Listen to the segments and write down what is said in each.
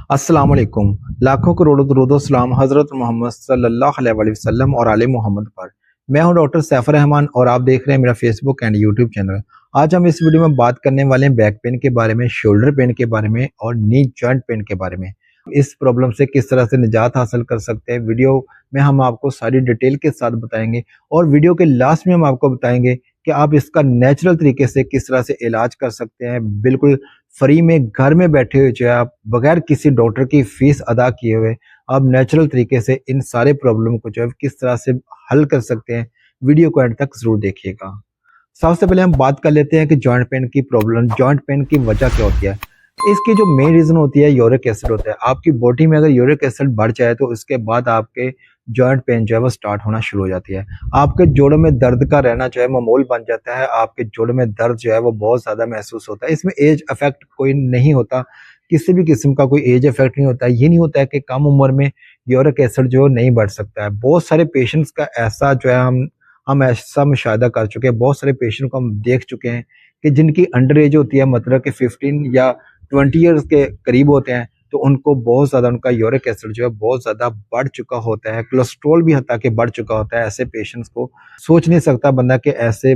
अस्सलाम वालेकुम। लाखों करोड़ों दुरूद व सलाम हज़रत मोहम्मद सल्लल्लाहु अलैहि वसल्लम और आले मोहम्मद पर। मैं हूं डॉक्टर सैफर रहमान और आप देख रहे हैं मेरा फेसबुक एंड यूट्यूब चैनल। आज हम इस वीडियो में बात करने वाले हैं बैक पेन के बारे में, शोल्डर पेन के बारे में और नी जॉइंट पेन के बारे में। इस प्रॉब्लम से किस तरह से निजात हासिल कर सकते हैं, वीडियो में हम आपको सारी डिटेल के साथ बताएंगे और वीडियो के लास्ट में हम आपको बताएंगे कि आप इसका नेचुरल तरीके से किस तरह से इलाज कर सकते हैं, बिल्कुल फ्री में घर में बैठे हुए जो है आप बगैर किसी डॉक्टर की फीस अदा किए हुए आप नेचुरल तरीके से इन सारे प्रॉब्लम को जो है किस तरह से हल कर सकते हैं। वीडियो को एंड तक जरूर देखिएगा। सबसे पहले हम बात कर लेते हैं कि जॉइंट पेन की प्रॉब्लम, जॉइंट पेन की वजह क्या होती है। इसकी जो मेन रीजन होती है यूरिक एसिड होता है। आपकी बॉडी में अगर यूरिक एसिड बढ़ जाए तो उसके बाद आपके जॉइंट पेन जो है वो स्टार्ट होना शुरू हो जाती है। आपके जोड़ों में दर्द का रहना जो है मामूल बन जाता है। आपके जोड़ों में दर्द जो है वो बहुत ज्यादा महसूस होता है। इसमें एज इफेक्ट कोई नहीं होता, किसी भी किस्म का कोई एज इफेक्ट नहीं होता। ये नहीं होता है कि कम उम्र में यूरिक एसिड जो नहीं बढ़ सकता है। बहुत सारे पेशेंट्स का ऐसा जो है हम ऐसा मुशाहिदा कर चुके हैं। बहुत सारे पेशेंट को हम देख चुके हैं कि जिनकी अंडर एज होती है, मतलब कि 15 या 20 ईयर्स के करीब होते हैं, तो उनको बहुत ज़्यादा उनका यूरिक एसिड जो है बहुत ज़्यादा बढ़ चुका होता है। कोलेस्ट्रॉल भी हत्ता के बढ़ चुका होता है। ऐसे पेशेंट्स को सोच नहीं सकता बंदा कि ऐसे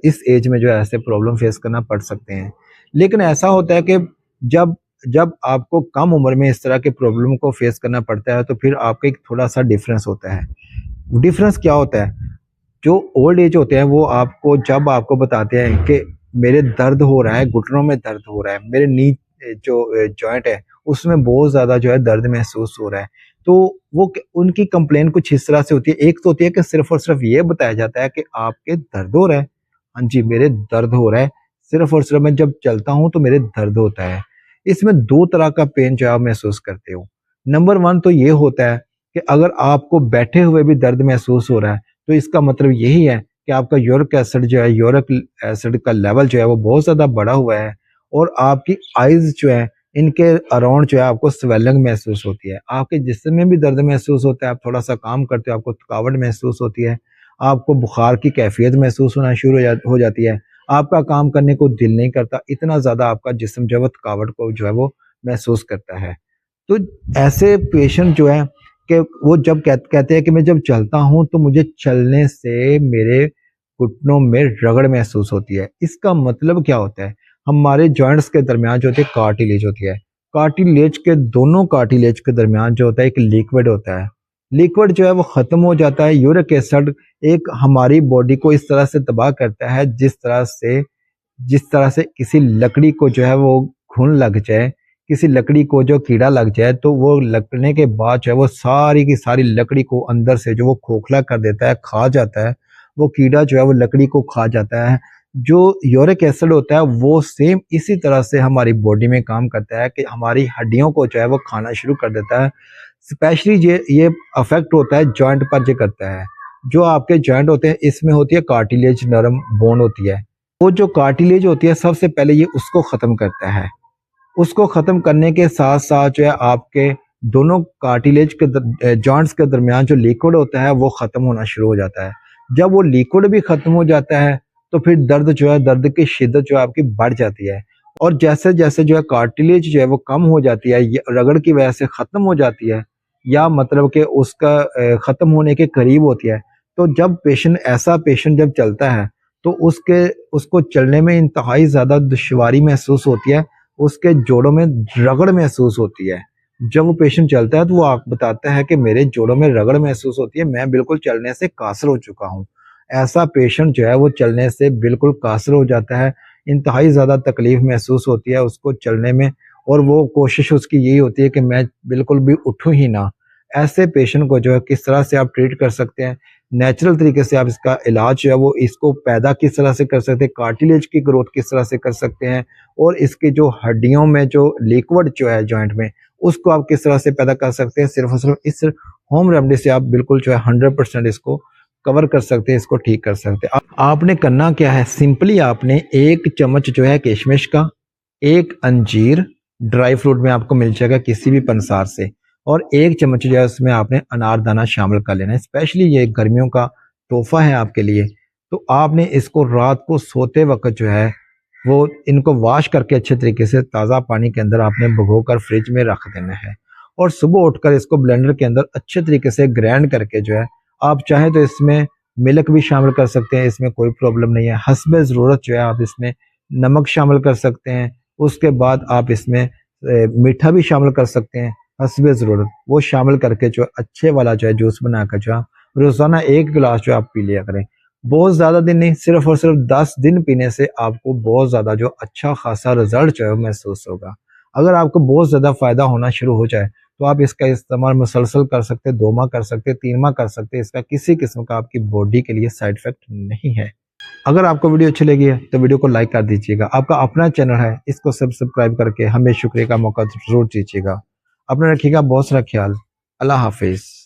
इस एज में जो है ऐसे प्रॉब्लम फेस करना पड़ सकते हैं। लेकिन ऐसा होता है कि जब जब आपको कम उम्र में इस तरह के प्रॉब्लम को फेस करना पड़ता है तो फिर आपका एक थोड़ा सा डिफरेंस होता है। डिफरेंस क्या होता है? जो ओल्ड एज होते हैं वो आपको जब आपको बताते हैं कि मेरे दर्द हो रहा है, घुटनों में दर्द हो रहा है, मेरे नी जो जॉइंट है उसमें बहुत ज़्यादा जो है दर्द महसूस हो रहा है, तो उनकी कंप्लेन कुछ इस तरह से होती है। एक तो होती है कि सिर्फ और सिर्फ ये बताया जाता है कि आपके दर्द हो रहा है। हाँ जी, मेरे दर्द हो रहा है, सिर्फ और सिर्फ मैं जब चलता हूँ तो मेरे दर्द होता है। इसमें दो तरह का पेन जो आप महसूस करते हो। नंबर वन तो ये होता है कि अगर आपको बैठे हुए भी दर्द महसूस हो रहा है तो इसका मतलब यही है कि आपका यूरिक एसिड जो है, यूरिक एसिड का लेवल जो है वो बहुत ज़्यादा बढ़ा हुआ है और आपकी आइज़ जो है इनके अराउंड जो है आपको स्वेलिंग महसूस होती है। आपके जिस्म में भी दर्द महसूस होता है, आप थोड़ा-सा काम करते हो आपको थकावट महसूस होती है, आपको बुखार की कैफियत महसूस होना शुरू हो जाती है, आपका काम करने को दिल नहीं करता, इतना ज़्यादा आपका जिस्म जो है वो थकावट को जो है वो महसूस करता है। तो ऐसे पेशेंट जो है कि वो जब कहते हैं कि मैं जब चलता हूँ तो मुझे चलने से मेरे घुटनों में रगड़ महसूस होती है। इसका मतलब क्या होता है? हमारे जॉइंट्स के दरमियान जो होती है कार्टिलेज होती है। कार्टिलेज के दोनों कार्टिलेज के दरमियान जो होता है एक लिक्विड होता है। लिक्विड जो है वो खत्म हो जाता है। यूरिक एसिड एक हमारी बॉडी को इस तरह से तबाह करता है जिस तरह से किसी लकड़ी को जो है वो घुन लग जाए, किसी लकड़ी को जो कीड़ा लग जाए तो वो लगने के बाद जो है वो सारी की सारी लकड़ी को अंदर से जो वो खोखला कर देता है, खा जाता है। वो कीड़ा जो है वो लकड़ी को खा जाता है। जो यूरिक एसिड होता है वो सेम इसी तरह से हमारी बॉडी में काम करता है कि हमारी हड्डियों को जो है वो खाना शुरू कर देता है। स्पेशली ये अफेक्ट होता है जॉइंट पर जो करता है। जो आपके जॉइंट होते हैं इसमें होती है कार्टिलेज, नरम बोन होती है। वो जो कार्टिलेज होती है सबसे पहले ये उसको ख़त्म करता है। उसको ख़त्म करने के साथ-साथ जो है आपके दोनों कार्टिलेज के जॉइंट्स के दरमियान जो लिक्विड होता है वो ख़त्म होना शुरू हो जाता है। जब वो लिक्विड भी ख़त्म हो जाता है तो फिर दर्द जो है, दर्द की शिद्दत जो है आपकी बढ़ जाती है और जैसे-जैसे जो है कार्टिलेज जो है वो कम हो जाती है, ये रगड़ की वजह से ख़त्म हो जाती है या मतलब कि उसका ख़त्म होने के करीब होती है। तो जब ऐसा पेशेंट जब चलता है तो उसको चलने में इंतहाई ज़्यादा दुश्वारी महसूस होती है। उसके जोड़ों में रगड़ महसूस होती है। जब वो पेशेंट चलता है तो वो आप बताता है कि मेरे जोड़ों में रगड़ महसूस होती है, मैं बिल्कुल चलने से कासिर हो चुका हूँ। ऐसा पेशेंट जो है वो चलने से बिल्कुल कासिर हो जाता है। इंतहाई ज़्यादा तकलीफ़ महसूस होती है उसको चलने में और वो कोशिश उसकी यही होती है कि मैं बिल्कुल भी उठूँ ही ना। ऐसे पेशेंट को जो है किस तरह से आप ट्रीट कर सकते हैं, नेचुरल तरीके से आप इसका इलाज जो है वो इसको पैदा किस तरह से कर सकते हैं, कार्टिलेज की ग्रोथ किस तरह से कर सकते हैं और इसकी जो हड्डियों में जो लिक्विड जो है जॉइंट में, उसको आप किस तरह से पैदा कर सकते हैं। सिर्फ़ और सिर्फ़ इस होम रेमेडी से आप बिल्कुल जो है 100% इसको कवर कर सकते हैं, इसको ठीक कर सकते हैं। आपने करना क्या है, सिंपली आपने 1 चम्मच जो है किशमिश का, 1 अंजीर ड्राई फ्रूट में आपको मिल जाएगा किसी भी पंसार से और 1 चम्मच जो है उसमें आपने अनारदाना शामिल कर लेना है। स्पेशली ये गर्मियों का तोहफ़ा है आपके लिए। तो आपने इसको रात को सोते वक़्त जो है वो इनको वॉश करके अच्छे तरीके से ताज़ा पानी के अंदर आपने भिगो कर फ्रिज में रख देना है और सुबह उठकर इसको ब्लेंडर के अंदर अच्छे तरीके से ग्राइंड करके जो है, आप चाहें तो इसमें मिल्क भी शामिल कर सकते हैं, इसमें कोई प्रॉब्लम नहीं है। हस्बे ज़रूरत जो है आप इसमें नमक शामिल कर सकते हैं। उसके बाद आप इसमें मीठा भी शामिल कर सकते हैं हस्बे ज़रूरत। वो शामिल करके जो अच्छे वाला जो है जूस बनाकर जो है रोज़ाना 1 गिलास जो आप पी लिया करें। बहुत ज़्यादा दिन नहीं, सिर्फ़ और सिर्फ़ 10 दिन पीने से आपको बहुत ज़्यादा जो अच्छा ख़ासा रिज़ल्ट जो है महसूस होगा। अगर आपको बहुत ज़्यादा फ़ायदा होना शुरू हो जाए, तो आप इसका इस्तेमाल मुसलसल कर सकते हैं, 2 माह कर सकते हैं, 3 माह कर सकते हैं। इसका किसी किस्म का आपकी बॉडी के लिए साइड इफ़ेक्ट नहीं है। अगर आपको वीडियो अच्छी लगी है, तो वीडियो को लाइक कर दीजिएगा। आपका अपना चैनल है, इसको सब्सक्राइब करके हमें शुक्रिया का मौका ज़रूर दीजिएगा। अपना रखिएगा बहुत सारा ख़्याल। अल्लाह हाफ़िज़।